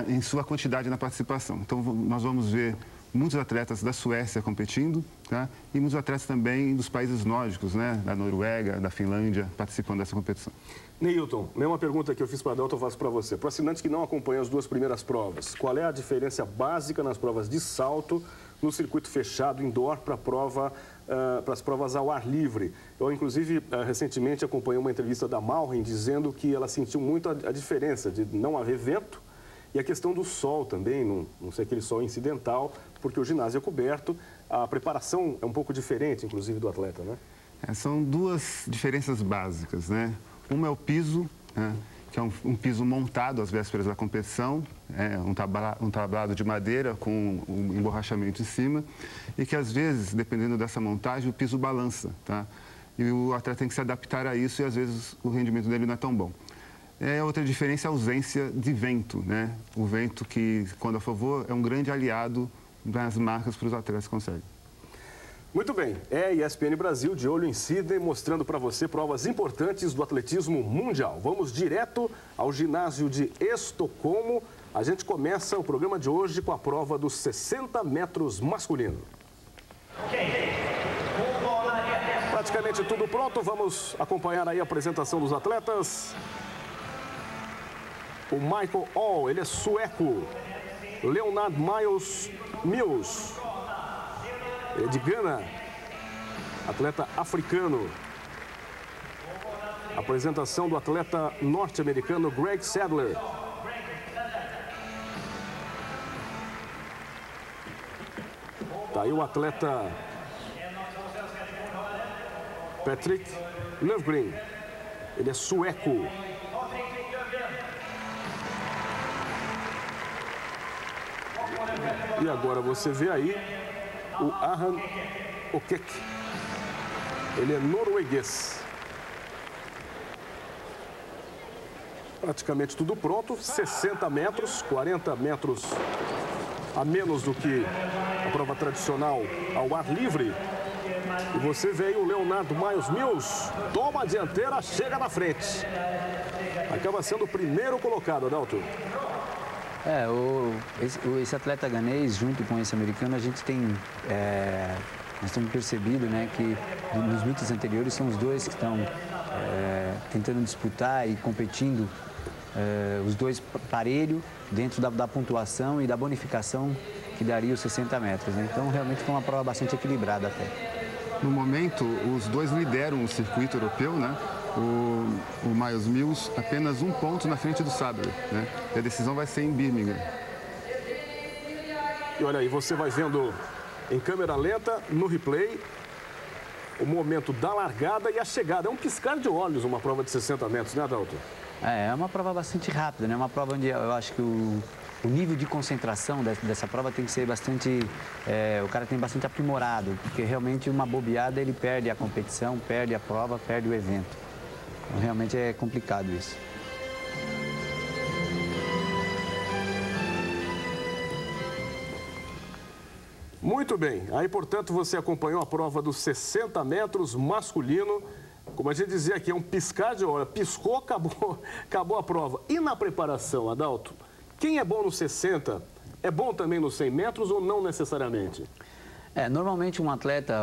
em sua quantidade na participação. Então, nós vamos ver muitos atletas da Suécia competindo, tá? E muitos atletas também dos países nórdicos, né? Da Noruega, da Finlândia, participando dessa competição. Neilton, mesma pergunta que eu fiz para a Adalto, eu faço para você. Para assinantes que não acompanham as duas primeiras provas, qual é a diferença básica nas provas de salto no circuito fechado indoor para as provas ao ar livre? Eu, inclusive, recentemente acompanhei uma entrevista da Malren dizendo que ela sentiu muito a diferença de não haver vento e a questão do sol também, não ser aquele sol incidental, porque o ginásio é coberto, a preparação é um pouco diferente, inclusive, do atleta, né? São duas diferenças básicas, né? Uma é o piso, né? Que é um piso montado às vésperas da competição, um tablado de madeira com um emborrachamento em cima, e que às vezes, dependendo dessa montagem, o piso balança, tá? E o atleta tem que se adaptar a isso e às vezes o rendimento dele não é tão bom. Outra diferença é a ausência de vento, né? O vento que, quando a favor, é um grande aliado das marcas para os atletas que conseguem. Muito bem, ESPN Brasil de olho em Sydney, mostrando para você provas importantes do atletismo mundial. Vamos direto ao ginásio de Estocolmo. A gente começa o programa de hoje com a prova dos 60 metros masculino. Praticamente tudo pronto, vamos acompanhar aí a apresentação dos atletas. O Michael All, ele é sueco. Leonard Miles Mills, ele é de Gana, atleta africano. Apresentação do atleta norte-americano Greg Sadler. Tá aí o atleta Patrick Löfgren, ele é sueco. E agora você vê aí o Ahan Okek. Ele é norueguês. Praticamente tudo pronto. 60 metros, 40 metros a menos do que a prova tradicional ao ar livre. E você vê aí o Leonardo Miles Mills. Toma a dianteira, chega na frente. Acaba sendo o primeiro colocado, Adalto. Esse atleta ganês, junto com esse americano, a gente tem, nós temos percebido, né, que nos mitos anteriores são os dois que estão tentando disputar e competindo, os dois parelho, dentro da pontuação e da bonificação que daria os 60 metros. Né? Então, realmente foi uma prova bastante equilibrada até. No momento, os dois lideram o circuito europeu, né? O Miles Mills apenas um ponto na frente do Sadler, né? E a decisão vai ser em Birmingham. E olha aí, você vai vendo em câmera lenta, no replay, o momento da largada e a chegada. É um piscar de olhos uma prova de 60 metros, né, Adalto? É uma prova bastante rápida, né? Uma prova onde eu acho que o nível de concentração dessa prova tem que ser bastante... o cara tem bastante aprimorado, porque realmente uma bobeada ele perde a competição, perde a prova, perde o evento. Então, realmente é complicado isso. Muito bem. Aí, portanto, você acompanhou a prova dos 60 metros masculino. Como a gente dizia aqui, é um piscar de olho. Piscou, acabou a prova. E na preparação, Adalto? Quem é bom no 60 é bom também nos 100 metros ou não necessariamente? Normalmente um atleta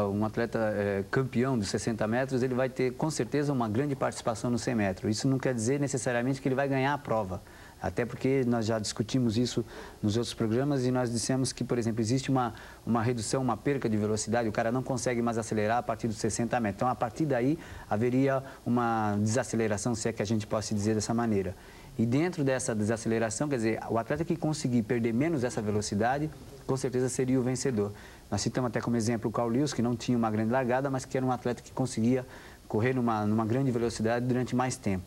campeão dos 60 metros, ele vai ter com certeza uma grande participação no 100 metros. Isso não quer dizer necessariamente que ele vai ganhar a prova. Até porque nós já discutimos isso nos outros programas e nós dissemos que, por exemplo, existe uma redução, uma perca de velocidade, o cara não consegue mais acelerar a partir dos 60 metros. Então, a partir daí, haveria uma desaceleração, se é que a gente possa dizer dessa maneira. E dentro dessa desaceleração, quer dizer, o atleta que conseguir perder menos essa velocidade, com certeza seria o vencedor. Nós citamos até como exemplo o Carl Lewis, que não tinha uma grande largada, mas que era um atleta que conseguia correr numa grande velocidade durante mais tempo.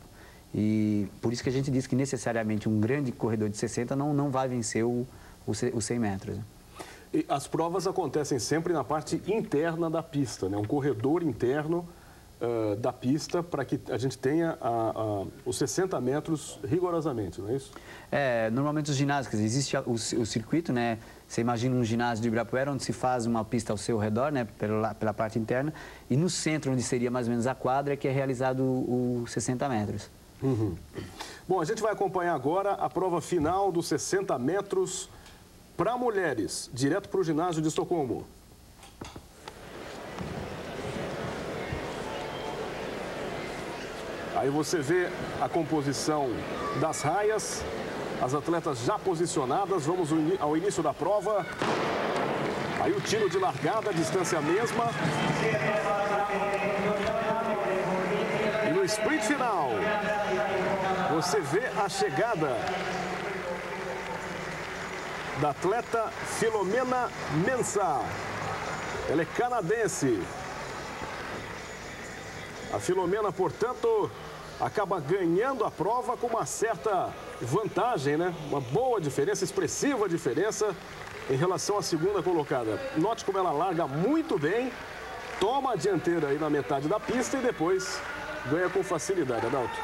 E por isso que a gente diz que necessariamente um grande corredor de 60 não vai vencer o 100 metros. E as provas acontecem sempre na parte interna da pista, né? Um corredor interno da pista para que a gente tenha os 60 metros rigorosamente, não é isso? Normalmente os ginásios, quer dizer, existe o circuito, né? Você imagina um ginásio de Ibirapuera onde se faz uma pista ao seu redor, né? Pela parte interna, e no centro, onde seria mais ou menos a quadra, é que é realizado os 60 metros. Bom, a gente vai acompanhar agora a prova final dos 60 metros para mulheres, direto para o ginásio de Estocolmo. Aí você vê a composição das raias, as atletas já posicionadas. Vamos ao início da prova. Aí o tiro de largada, a distância mesma. E no sprint final, você vê a chegada da atleta Filomena Mensah. Ela é canadense. A Filomena, portanto, acaba ganhando a prova com uma certa vantagem, né? Uma boa diferença, expressiva diferença em relação à segunda colocada. Note como ela larga muito bem, toma a dianteira aí na metade da pista e depois ganha com facilidade, Adalto.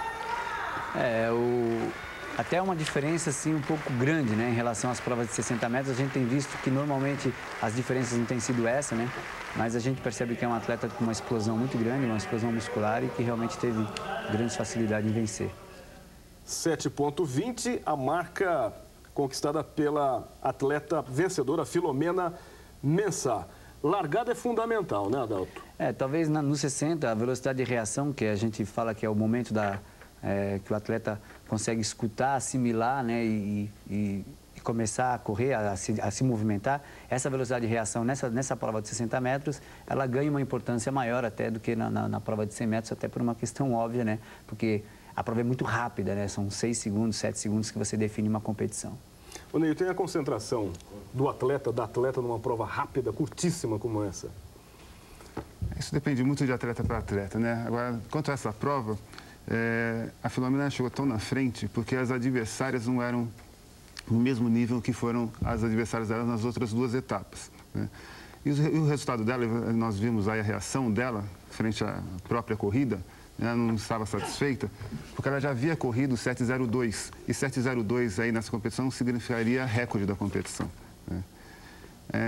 Até uma diferença assim um pouco grande, né, em relação às provas de 60 metros. A gente tem visto que normalmente as diferenças não têm sido essa, né? Mas a gente percebe que é um atleta com uma explosão muito grande, uma explosão muscular e que realmente teve grande facilidade em vencer. 7,20, a marca conquistada pela atleta vencedora Filomena Mensah. Largada é fundamental, né, Adalto? Talvez no 60, a velocidade de reação, que a gente fala que é o momento que o atleta consegue escutar, assimilar, né, e começar a correr, a se movimentar, essa velocidade de reação nessa prova de 60 metros, ela ganha uma importância maior até do que na prova de 100 metros, até por uma questão óbvia, né? Porque a prova é muito rápida, né? São 6 segundos, 7 segundos que você define uma competição. Ô, Neil, tem a concentração da atleta numa prova rápida, curtíssima como essa? Isso depende muito de atleta para atleta, né? Agora, quanto a essa prova, a Filomena chegou tão na frente porque as adversárias não eram no mesmo nível que foram as adversárias dela nas outras duas etapas, né? E o resultado dela, nós vimos aí a reação dela frente à própria corrida, ela não estava satisfeita, porque ela já havia corrido 7,02, e 7,02 aí nessa competição significaria recorde da competição, né?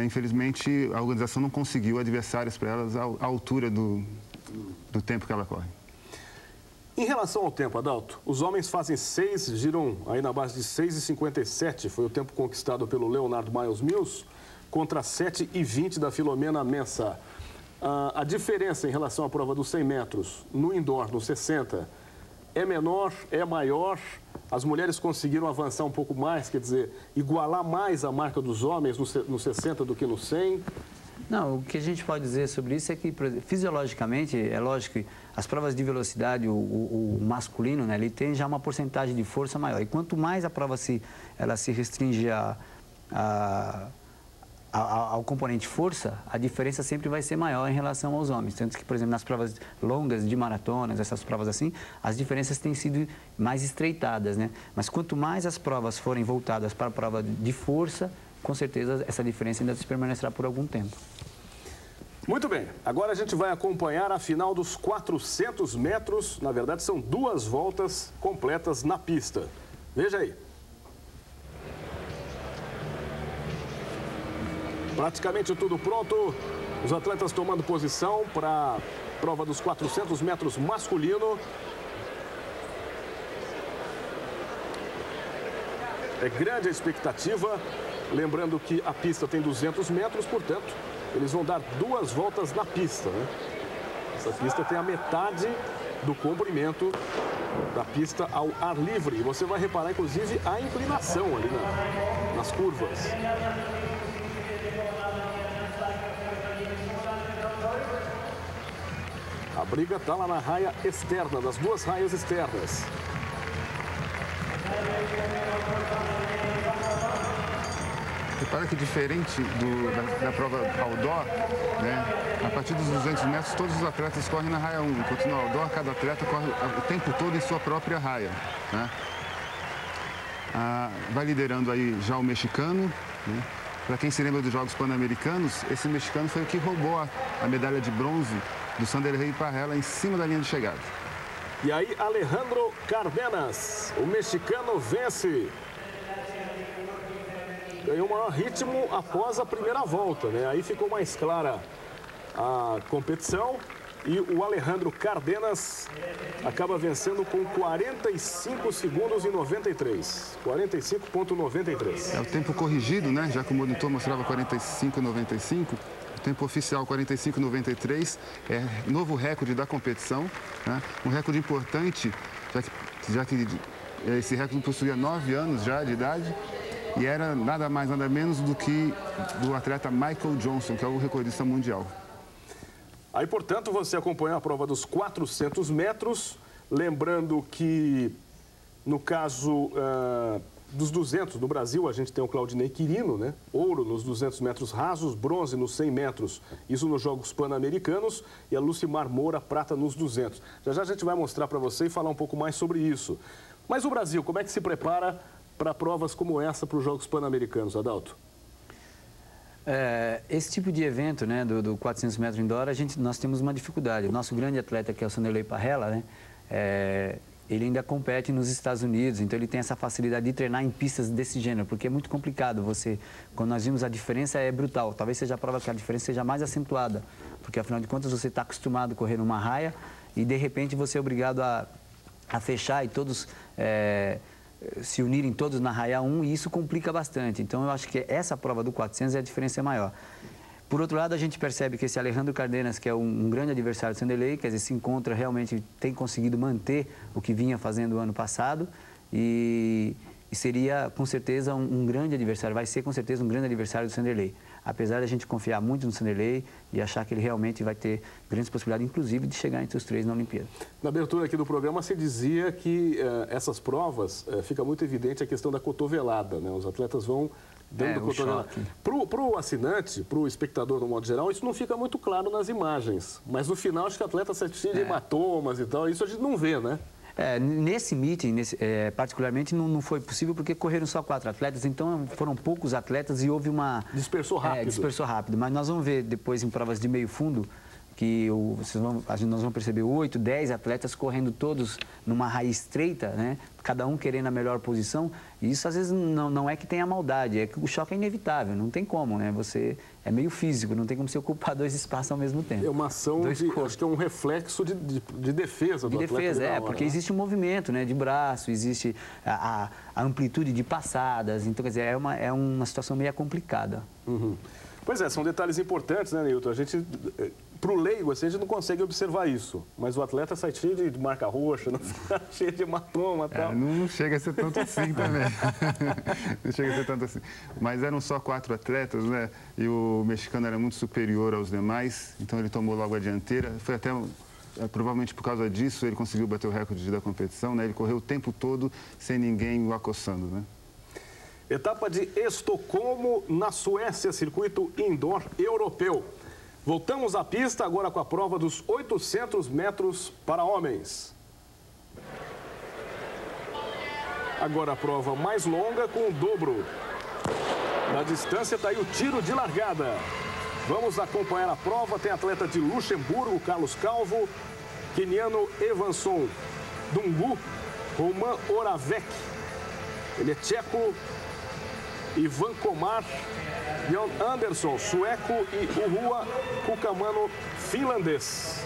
Infelizmente, a organização não conseguiu adversários para elas à altura do tempo que ela corre. Em relação ao tempo, Adalto, os homens fazem giram aí na base de 6,57, foi o tempo conquistado pelo Leonard Miles Mills, contra 7,20 da Filomena Mensah. A diferença em relação à prova dos 100 metros, no indoor, no 60, é menor, é maior? As mulheres conseguiram avançar um pouco mais, quer dizer, igualar mais a marca dos homens no 60 do que no 100? Não, o que a gente pode dizer sobre isso é que, fisiologicamente, é lógico que as provas de velocidade, o masculino, né, ele tem já uma porcentagem de força maior. E quanto mais a prova ela se restringe ao componente força, a diferença sempre vai ser maior em relação aos homens. Tanto que, por exemplo, nas provas longas de maratonas, essas provas assim, as diferenças têm sido mais estreitadas, né? Mas quanto mais as provas forem voltadas para a prova de força, com certeza essa diferença ainda se permanecerá por algum tempo. Muito bem, agora a gente vai acompanhar a final dos 400 metros. Na verdade, são 2 voltas completas na pista. Veja aí. Praticamente tudo pronto. Os atletas tomando posição para a prova dos 400 metros masculino. É grande a expectativa. Lembrando que a pista tem 200 metros, portanto, eles vão dar 2 voltas na pista, né? Essa pista tem a metade do comprimento da pista ao ar livre. E você vai reparar, inclusive, a inclinação ali nas curvas. A briga está lá na raia externa, das 2 raias externas. Repara que diferente da prova outdoor, né? A partir dos 200 metros, todos os atletas correm na raia 1. Enquanto no outdoor, cada atleta corre o tempo todo em sua própria raia, né? Vai liderando aí já o mexicano, né? Para quem se lembra dos Jogos Pan-Americanos, esse mexicano foi o que roubou a medalha de bronze do Sanderrey Parrella em cima da linha de chegada. E aí, Alejandro Cardenas, o mexicano, vence. Ganhou o maior ritmo após a primeira volta, né? Aí ficou mais clara a competição. E o Alejandro Cardenas acaba vencendo com 45 segundos e 93. 45,93. É o tempo corrigido, né? Já que o monitor mostrava 45,95. O tempo oficial 45,93 é novo recorde da competição, né? Um recorde importante, já que esse recorde possuía 9 anos já de idade e era nada mais, nada menos do que do atleta Michael Johnson, que é o recordista mundial. Aí, portanto, você acompanhou a prova dos 400 metros, lembrando que, no caso dos 200, no Brasil, a gente tem o Claudinei Quirino, né? Ouro nos 200 metros rasos, bronze nos 100 metros, isso nos Jogos Pan-Americanos, e a Lucimar Moura, prata nos 200. Já já a gente vai mostrar para você e falar um pouco mais sobre isso. Mas o Brasil, como é que se prepara para provas como essa para os Jogos Pan-Americanos, Adalto? Esse tipo de evento, né, do 400 metros indoor, nós temos uma dificuldade. O nosso grande atleta, que é o Sanderlei Parrella, né, ele ainda compete nos Estados Unidos, então ele tem essa facilidade de treinar em pistas desse gênero, porque é muito complicado. Quando nós vimos, a diferença é brutal. Talvez seja a prova que a diferença seja mais acentuada, porque afinal de contas você está acostumado a correr numa raia e de repente você é obrigado a fechar e todos se unirem todos na raia 1, e isso complica bastante. Então, eu acho que essa prova do 400 a diferença é maior. Por outro lado, a gente percebe que esse Alejandro Cardenas, que é um grande adversário do Sanderlei, quer dizer, se encontra realmente, tem conseguido manter o que vinha fazendo o ano passado e seria, com certeza, um grande adversário, vai ser, com certeza, um grande adversário do Sanderlei. Apesar de a gente confiar muito no Sanderlei e achar que ele realmente vai ter grandes possibilidades, inclusive, de chegar entre os 3 na Olimpíada. Na abertura aqui do programa, se dizia que essas provas, fica muito evidente a questão da cotovelada, né? Os atletas vão dando cotovelada. Para o assinante, para o espectador, no modo geral, isso não fica muito claro nas imagens. Mas no final, acho que o atleta sai cheio de hematomas e tal, isso a gente não vê, né? Nesse meeting, particularmente, não foi possível porque correram só 4 atletas, então foram poucos atletas e houve uma... Dispersou rápido. Dispersou rápido, mas nós vamos ver depois em provas de meio fundo que nós vamos perceber 8, 10 atletas correndo todos numa raiz estreita, né? Cada um querendo a melhor posição, e isso às vezes não é que tenha maldade, é que o choque é inevitável, não tem como, né? É meio físico, não tem como você ocupar 2 espaços ao mesmo tempo. É uma ação, acho que é um reflexo de defesa do atleta. De defesa, porque existe um movimento, né, de braço, existe a amplitude de passadas, então, quer dizer, é uma situação meio complicada. Uhum. Pois é, são detalhes importantes, né, Nilton? Para o leigo, assim, a gente não consegue observar isso, mas o atleta sai cheio de marca roxa, cheio de hematoma e tal. Não chega a ser tanto assim também. Não chega a ser tanto assim. Mas eram só 4 atletas, né? E o mexicano era muito superior aos demais, então ele tomou logo a dianteira. Foi até, provavelmente por causa disso, ele conseguiu bater o recorde da competição, né? Ele correu o tempo todo sem ninguém o acossando, né? Etapa de Estocolmo, na Suécia, circuito indoor europeu. Voltamos à pista agora com a prova dos 800 metros para homens. Agora a prova mais longa com o dobro. Na distância está aí o tiro de largada. Vamos acompanhar a prova. Tem atleta de Luxemburgo, Carlos Calvo, queniano Evanson Dungu, Roman Oravec. Ele é tcheco. Ivan Komar, Jan Andersson, sueco, e Uhua Kukamano, finlandês.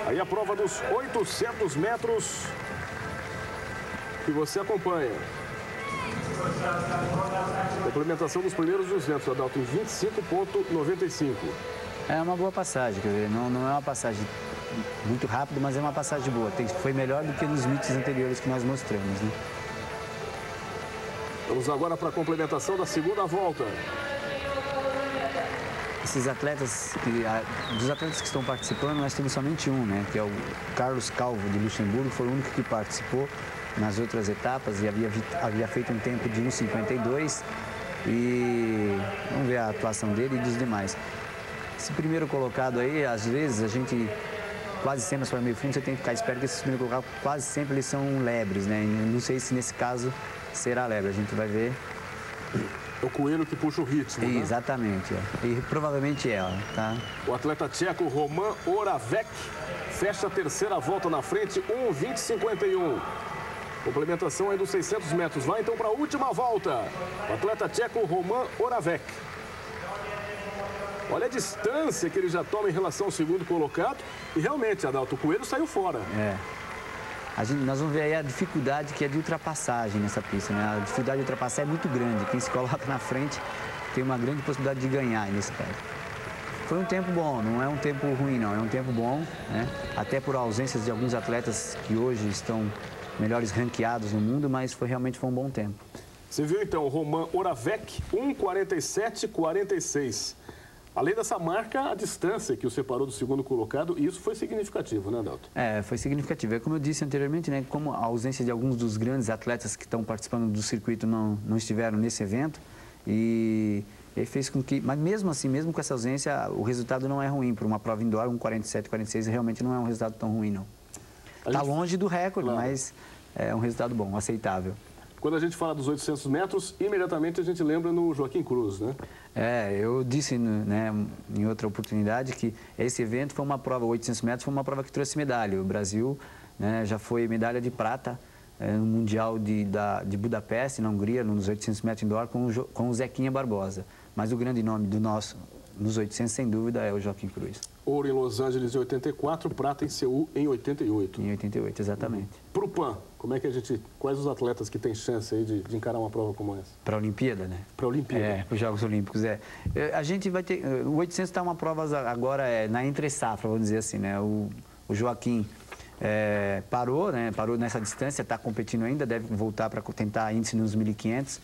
Aí a prova dos 800 metros que você acompanha. Complementação dos primeiros 200, Adalto, em 25,95. É uma boa passagem, quer dizer, não é uma passagem muito rápida, mas é uma passagem boa. Foi melhor do que nos meets anteriores que nós mostramos, né? Vamos agora para a complementação da segunda volta. Esses atletas, dos atletas que estão participando, nós temos somente um, né? Que é o Carlos Calvo, de Luxemburgo, foi o único que participou nas outras etapas e havia feito um tempo de 1,52. E vamos ver a atuação dele e dos demais. Esse primeiro colocado aí, às vezes, a gente... Quase sempre para meio fundo você tem que ficar esperto que esses primeiros colocados quase sempre eles são lebres, né? E não sei se nesse caso será lebre, a gente vai ver. É o coelho que puxa o ritmo, né? Exatamente, e provavelmente é, tá? O atleta tcheco Roman Oravec fecha a terceira volta na frente, 1,20,51. Complementação aí dos 600 metros. Vai então para a última volta. O atleta tcheco Roman Oravec. Olha a distância que ele já toma em relação ao segundo colocado. E realmente, Adalto, o Coelho saiu fora. Nós vamos ver aí a dificuldade que é de ultrapassagem nessa pista, né? A dificuldade de ultrapassar é muito grande. Quem se coloca na frente tem uma grande possibilidade de ganhar nesse caso. Foi um tempo bom, não é um tempo ruim, não. É um tempo bom, né? Até por ausências de alguns atletas que hoje estão melhores ranqueados no mundo, mas realmente foi um bom tempo. Você viu, então, o Roman Oravec, 1:47:46. Além dessa marca, a distância que o separou do segundo colocado, e isso foi significativo, né, Adalto? Foi significativo. É como eu disse anteriormente, né? Como a ausência de alguns dos grandes atletas que estão participando do circuito não estiveram nesse evento, e ele fez com que... Mas mesmo assim, mesmo com essa ausência, o resultado não é ruim. Para uma prova indoor, 1:47:46, realmente não é um resultado tão ruim, não. Está longe do recorde, claro, mas é um resultado bom, aceitável. Quando a gente fala dos 800 metros, imediatamente a gente lembra no Joaquim Cruz, né? Eu disse, né, em outra oportunidade que esse evento foi uma prova, 800 metros, foi uma prova que trouxe medalha. O Brasil, né, já foi medalha de prata no Mundial de Budapeste, na Hungria, nos 800 metros indoor, com o Zequinha Barbosa. Mas o grande nome do nosso, nos 800, sem dúvida, é o Joaquim Cruz. Ouro em Los Angeles em 84, prata em Seul em 88. Em 88, exatamente. Para o PAN, quais os atletas que têm chance aí de encarar uma prova como essa? Para a Olimpíada, né? Para a Olimpíada. Para os Jogos Olímpicos, A gente vai ter... O 800 está uma prova agora na entre-safra, vamos dizer assim, né? O Joaquim parou, né? Parou nessa distância, está competindo ainda, deve voltar para tentar índice nos 1.500.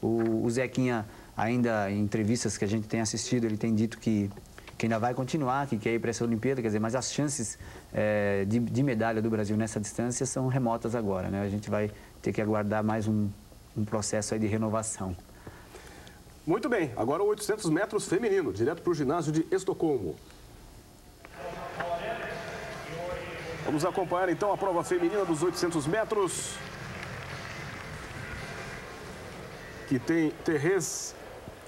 O Zequinha, ainda em entrevistas que a gente tem assistido, ele tem dito que ainda vai continuar, que quer ir para essa Olimpíada, quer dizer, mas as chances de medalha do Brasil nessa distância são remotas agora, né? A gente vai ter que aguardar mais um processo aí de renovação. Muito bem, agora o 800 metros feminino, direto para o ginásio de Estocolmo. Vamos acompanhar então a prova feminina dos 800 metros, que tem Terez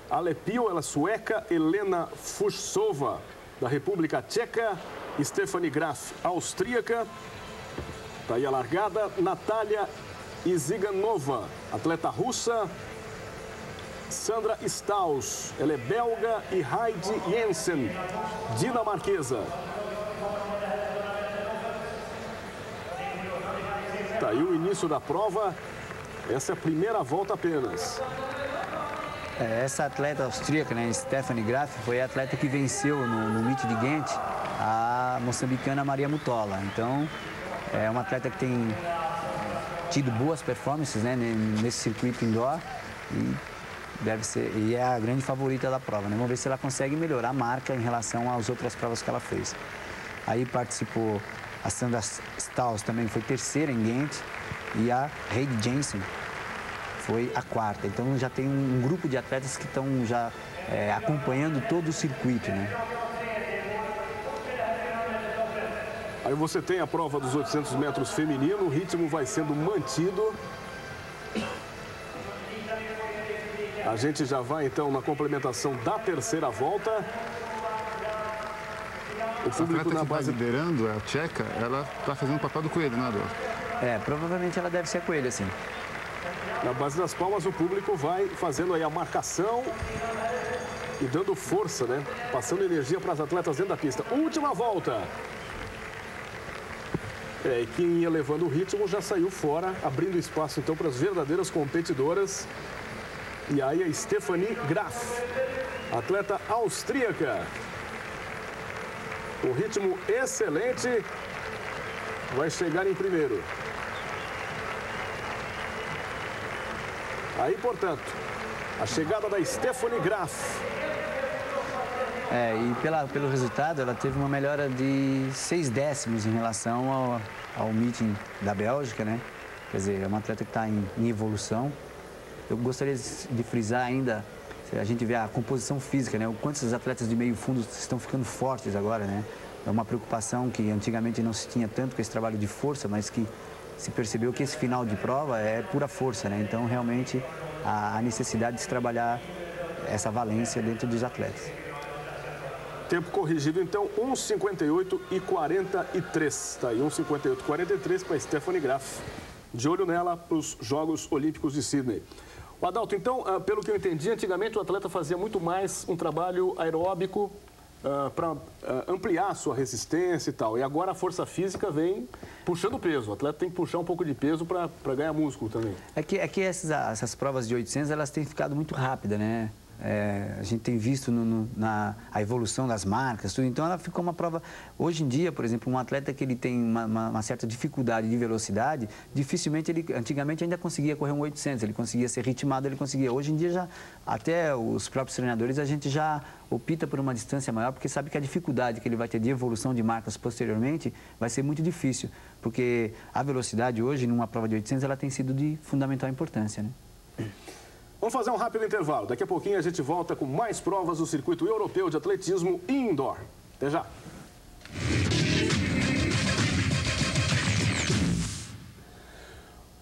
Alepio, ela sueca, Helena Fuchsova, da República Tcheca, Stephanie Graf, austríaca. Está aí a largada, Natália Iziganova, atleta russa, Sandra Staus, ela é belga, e Heidi Jensen, dinamarquesa. Está aí o início da prova, essa é a primeira volta apenas. Essa atleta austríaca, né, Stephanie Graf, foi a atleta que venceu no Meet de Ghent a moçambicana Maria Mutola. Então, é uma atleta que tem tido boas performances, né, nesse circuito indoor e é a grande favorita da prova, né? Vamos ver se ela consegue melhorar a marca em relação às outras provas que ela fez. Aí participou a Sandra Staus, também foi terceira em Ghent, e a Heidi Jensen foi a quarta. Então já tem um grupo de atletas que estão já acompanhando todo o circuito, né? Aí você tem a prova dos 800 metros feminino, o ritmo vai sendo mantido. A gente já vai então na complementação da terceira volta. O público na base liderando, a tcheca, ela está fazendo o papel do coelho, né, Adolfo? Provavelmente ela deve ser a coelho, sim. Na base das palmas, o público vai fazendo aí a marcação e dando força, né? Passando energia para as atletas dentro da pista. Última volta. E quem ia levando o ritmo já saiu fora, abrindo espaço então para as verdadeiras competidoras. E aí a Stephanie Graf, atleta austríaca. Com ritmo excelente, vai chegar em primeiro. Aí, portanto, a chegada da Stephanie Graf. E pelo resultado, ela teve uma melhora de 6 décimos em relação ao meeting da Bélgica, né? Quer dizer, é uma atleta que está em evolução. Eu gostaria de frisar ainda, a gente vê a composição física, né? O quanto esses atletas de meio fundo estão ficando fortes agora, né? É uma preocupação que antigamente não se tinha tanto com esse trabalho de força, mas que se percebeu que esse final de prova é pura força, né? Então, realmente, a necessidade de se trabalhar essa valência dentro dos atletas. Tempo corrigido, então, 1:58:43. Está aí, 1:58:43 para Stephanie Graf. De olho nela para os Jogos Olímpicos de Sydney. Adalto, então, pelo que eu entendi, antigamente o atleta fazia muito mais um trabalho aeróbico para ampliar a sua resistência e tal. E agora a força física vem puxando peso. O atleta tem que puxar um pouco de peso para ganhar músculo também. É que essas provas de 800, elas têm ficado muito rápidas, né? A gente tem visto a evolução das marcas, tudo. Então, ela ficou uma prova... Hoje em dia, por exemplo, um atleta que ele tem uma certa dificuldade de velocidade, dificilmente antigamente ainda conseguia correr um 800, ele conseguia ser ritmado, ele conseguia. Hoje em dia, já até os próprios treinadores, a gente já opta por uma distância maior, porque sabe que a dificuldade que ele vai ter de evolução de marcas posteriormente vai ser muito difícil, porque a velocidade hoje, numa prova de 800, ela tem sido de fundamental importância, né? Vamos fazer um rápido intervalo. Daqui a pouquinho a gente volta com mais provas do circuito europeu de atletismo indoor. Até já.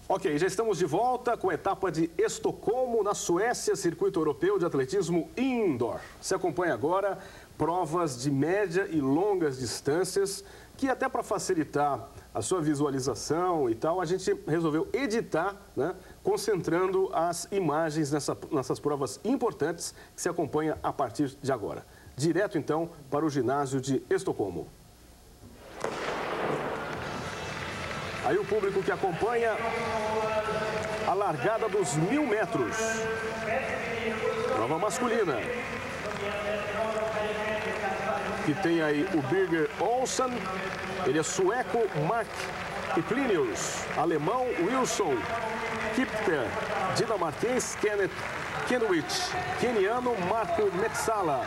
Ok, já estamos de volta com a etapa de Estocolmo, na Suécia, circuito europeu de atletismo indoor. Você acompanha agora provas de média e longas distâncias, que até para facilitar a sua visualização e tal, a gente resolveu editar, né, concentrando as imagens nessas provas importantes que se acompanha a partir de agora. Direto, então, para o ginásio de Estocolmo. Aí o público que acompanha a largada dos 1000 metros. Prova masculina. Que tem aí o Birger Olsen, ele é sueco, Mark Plinius, alemão Wilson Kipter, dinamarquês Kenneth Kenwich, keniano Marco Metsala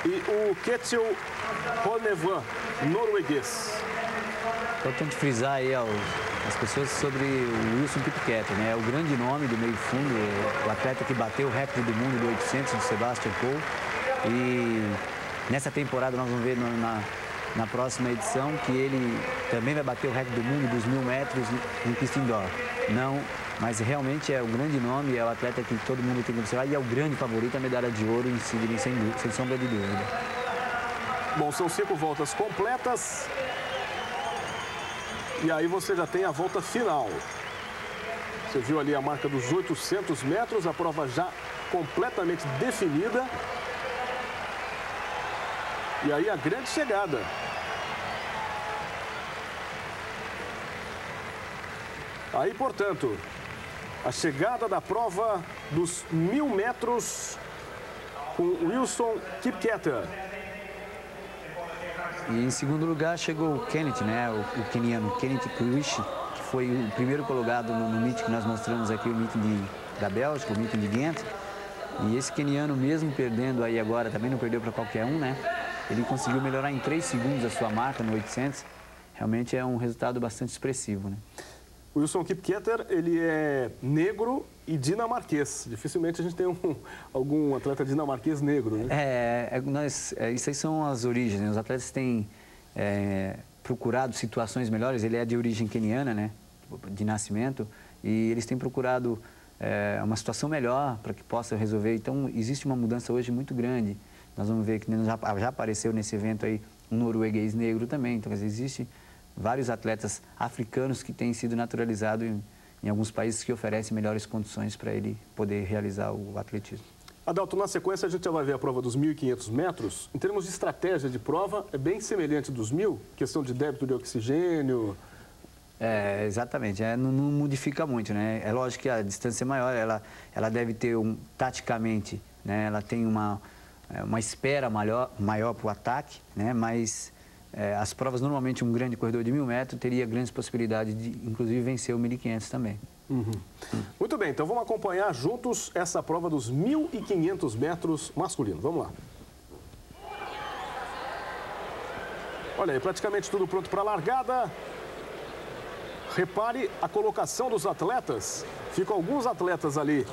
e o Ketil Holnevan, norueguês. Importante frisar aí as pessoas sobre o Wilson Kipketer, né? O grande nome do meio fundo, o atleta que bateu o recorde do mundo do 800 de Sebastian Coe. E nessa temporada nós vamos ver na próxima edição que ele também vai bater o recorde do mundo dos 1000 metros em pista indoor. Não, mas realmente é o grande nome, é o atleta que todo mundo tem que observar e é o grande favorito à medalha de ouro em Sydney, sem sombra de dúvida. Bom, são 5 voltas completas. E aí você já tem a volta final. Você viu ali a marca dos 800 metros, a prova já completamente definida. E aí a grande chegada. Aí, portanto, a chegada da prova dos 1000 metros com Wilson Kipketer. E em segundo lugar chegou o Kenneth, né? O keniano Kenneth Kenwich, que foi o primeiro colocado no meeting que nós mostramos aqui, o meeting da Bélgica, o meeting de Ghent. E esse keniano, mesmo perdendo aí agora, também não perdeu para qualquer um, né? Ele conseguiu melhorar em 3 segundos a sua marca no 800. Realmente é um resultado bastante expressivo, né? O Wilson Kipketer, ele é negro e dinamarquês. Dificilmente a gente tem algum atleta dinamarquês negro, né? Isso aí são as origens, né? Os atletas têm procurado situações melhores. Ele é de origem queniana, né? De nascimento. E eles têm procurado uma situação melhor para que possa resolver. Então, existe uma mudança hoje muito grande. Nós vamos ver que já apareceu nesse evento aí um norueguês negro também. Então, existe vários atletas africanos que têm sido naturalizados em alguns países que oferecem melhores condições para ele poder realizar o atletismo. Adalto, na sequência a gente já vai ver a prova dos 1.500 metros. Em termos de estratégia de prova, é bem semelhante dos 1000? Questão de débito de oxigênio... Exatamente, não modifica muito, né? É lógico que a distância é maior, ela deve ter taticamente, né? Ela tem uma espera maior para o ataque, né? Mas as provas, normalmente um grande corredor de 1000 metros teria grandes possibilidades de, inclusive, vencer o 1500 também. Uhum. Muito bem, então vamos acompanhar juntos essa prova dos 1.500 metros masculino. Vamos lá. Olha aí, praticamente tudo pronto para a largada. Repare a colocação dos atletas. Ficam alguns atletas ali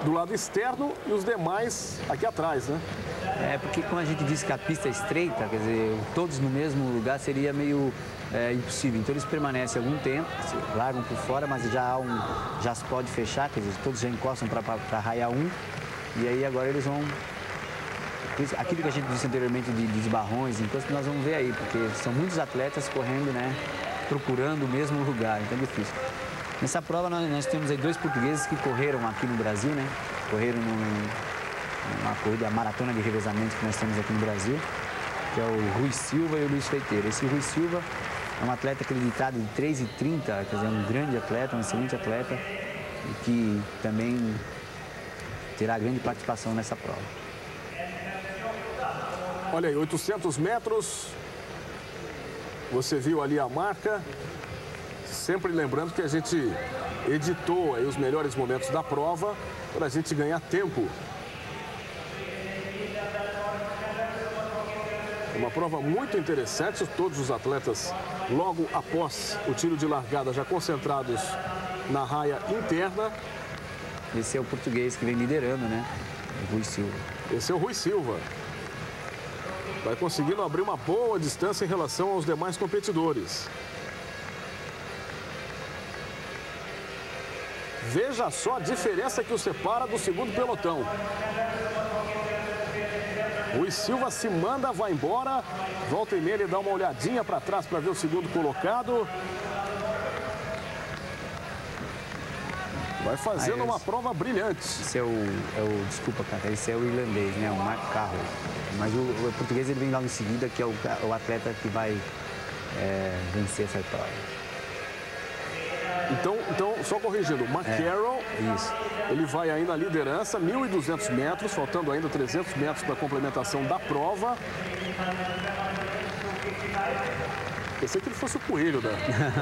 do lado externo e os demais aqui atrás, né? Porque como a gente disse que a pista é estreita, quer dizer, todos no mesmo lugar seria meio impossível. Então eles permanecem algum tempo, largam por fora, mas já se pode fechar, quer dizer, todos já encostam para raiar um. E aí agora eles vão... Aquilo que a gente disse anteriormente de barrões, então nós vamos ver aí, porque são muitos atletas correndo, né? Procurando o mesmo lugar, então é difícil. Nessa prova nós temos aí 2 portugueses que correram aqui no Brasil, né? Correram numa corrida, a maratona de revezamento que nós temos aqui no Brasil, que é o Rui Silva e o Luiz Feiteiro. Esse Rui Silva é um atleta acreditado de 3,30, quer dizer, um grande atleta, um excelente atleta, e que também terá grande participação nessa prova. Olha aí, 800 metros, você viu ali a marca, sempre lembrando que a gente editou aí os melhores momentos da prova para a gente ganhar tempo. Uma prova muito interessante, todos os atletas logo após o tiro de largada já concentrados na raia interna. Esse é o português que vem liderando, né? O Rui Silva. Esse é o Rui Silva. Vai conseguindo abrir uma boa distância em relação aos demais competidores. Veja só a diferença que o separa do segundo pelotão. Rui Silva se manda, vai embora. Volta e meia, ele dá uma olhadinha para trás para ver o segundo colocado. Vai fazendo uma prova brilhante. Esse desculpa, cara, esse é o irlandês, né? O Mark Carroll. Mas o português ele vem logo em seguida, que é o atleta que vai vencer essa prova. Então, só corrigindo, o McCarroll, isso. Ele vai aí na liderança, 1.200 metros, faltando ainda 300 metros para a complementação da prova. Pensei que ele fosse o coelho da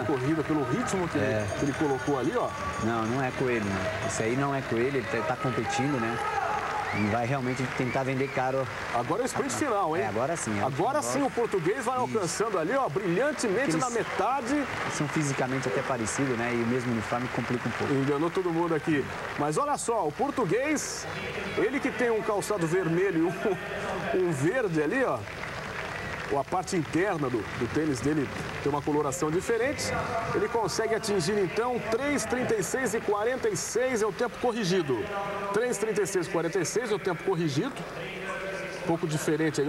corrida, pelo ritmo que ele colocou ali, ó. Não é coelho, não. Esse aí não é coelho, ele está competindo, né? E vai realmente tentar vender caro. Agora é o sprint final, hein? Agora sim. Agora sim o português vai alcançando ali, ó, brilhantemente na metade. São fisicamente até parecidos, né? E o mesmo uniforme complica um pouco. Enganou todo mundo aqui. Mas olha só, o português, ele que tem um calçado vermelho e um verde ali, ó. A parte interna do tênis dele tem uma coloração diferente. Ele consegue atingir, então, 3:36:46 é o tempo corrigido. 3:36:46 é o tempo corrigido. Um pouco diferente, aí,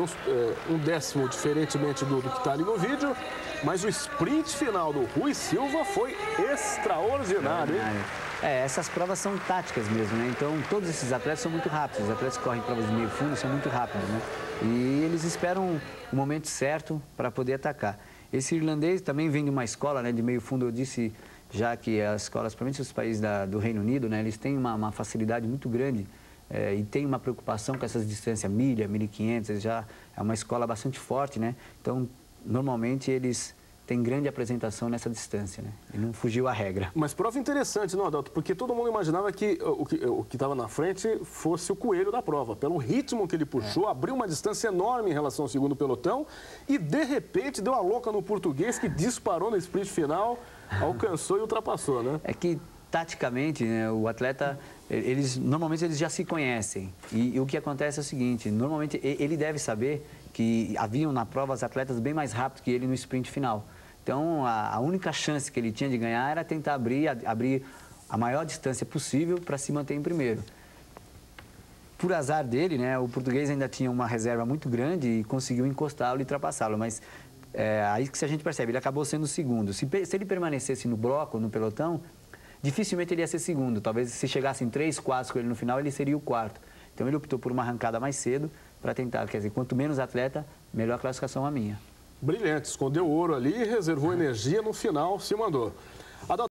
um décimo diferentemente do que está ali no vídeo. Mas o sprint final do Rui Silva foi extraordinário, hein? Essas provas são táticas mesmo, né? Então, todos esses atletas são muito rápidos. Os atletas que correm provas de meio fundo são muito rápidos, né? E eles esperam o momento certo para poder atacar. Esse irlandês também vem de uma escola, né, de meio fundo. Eu disse já que as escolas, principalmente os países do Reino Unido, né, eles têm uma facilidade muito grande e tem uma preocupação com essas distâncias, milha, 1.500, já é uma escola bastante forte, né? Então, normalmente eles têm grande apresentação nessa distância, né? E não fugiu à regra. Mas prova interessante, não, Adalto? Porque todo mundo imaginava que o que estava na frente fosse o coelho da prova. Pelo ritmo que ele puxou, abriu uma distância enorme em relação ao segundo pelotão e, de repente, deu a louca no português que disparou no sprint final, alcançou e ultrapassou, né? É que, taticamente, né, o atleta, normalmente eles já se conhecem. E o que acontece é o seguinte, normalmente ele deve saber que haviam na prova os atletas bem mais rápidos que ele no sprint final. Então, a única chance que ele tinha de ganhar era tentar abrir a maior distância possível para se manter em primeiro. Por azar dele, né, o português ainda tinha uma reserva muito grande e conseguiu encostá-lo e ultrapassá-lo. Mas aí que a gente percebe, ele acabou sendo o segundo. Se ele permanecesse no bloco, no pelotão, dificilmente ele ia ser segundo. Talvez se chegassem 3 quartos com ele no final, ele seria o quarto. Então, ele optou por uma arrancada mais cedo para tentar. Quer dizer, quanto menos atleta, melhor a classificação a minha. Brilhante, escondeu o ouro ali, reservou energia, no final se mandou.